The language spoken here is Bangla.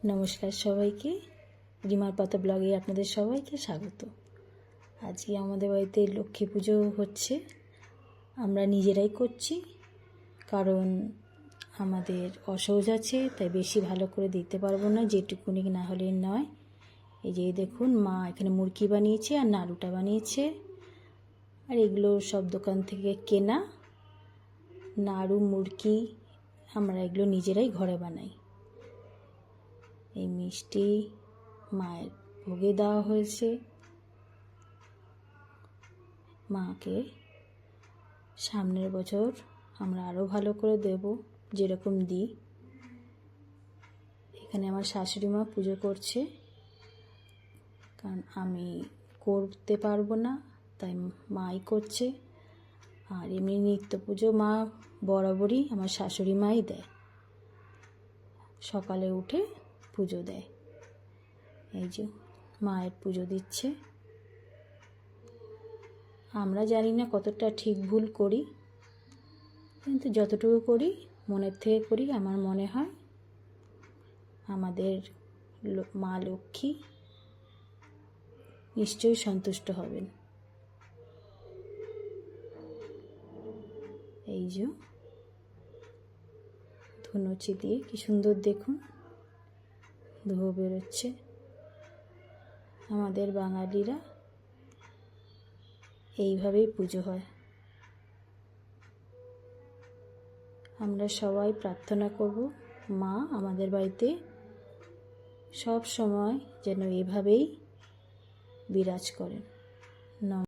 নমস্কার সবাইকে, রিমার পাতা ব্লগে আপনাদের সবাইকে স্বাগত। আজকে আমাদের বাড়িতে লক্ষ্মী পুজো হচ্ছে, আমরা নিজেরাই করছি, কারণ আমাদের অসহজ আছে, তাই বেশি ভালো করে দিতে পারবো না, যেটুকুনি না হলে নয়। এই যে দেখুন, মা এখানে মুরকি বানিয়েছে আর নাড়ুটা বানিয়েছে, আর এগুলো সব দোকান থেকে কেনা নাড়ু মুরকি, আমরা এগুলো নিজেরাই ঘরে বানাই। এই মিষ্টি মায়ের ভোগে দেওয়া হয়েছে, মাকে সামনের বছর আমরা আরও ভালো করে দেব, যেরকম দিই। এখানে আমার শাশুড়ি মা পুজো করছে, কারণ আমি করতে পারবো না, তাই মাই করছে। আর এমনি নিত্য পুজো মা বরাবরই আমার শাশুড়ি মাই দেয়, সকালে উঠে পুজো দেয়। এই যে মায়ের পুজো দিচ্ছে। আমরা জানি না কতটা ঠিক ভুল করি, কিন্তু যতটুকু করি মনের থেকে করি। আমার মনে হয় আমাদের মা লক্ষ্মী নিশ্চয়ই সন্তুষ্ট হবেন। এই যে ধুনুচি দিয়ে কি সুন্দর দেখুন ধোঁয়া বেরোচ্ছে। আমাদের বাঙালিরা এইভাবেই পুজো হয়। আমরা সবাই প্রার্থনা করব মা আমাদের বাড়িতে সব সময় যেন এভাবেই বিরাজ করেন।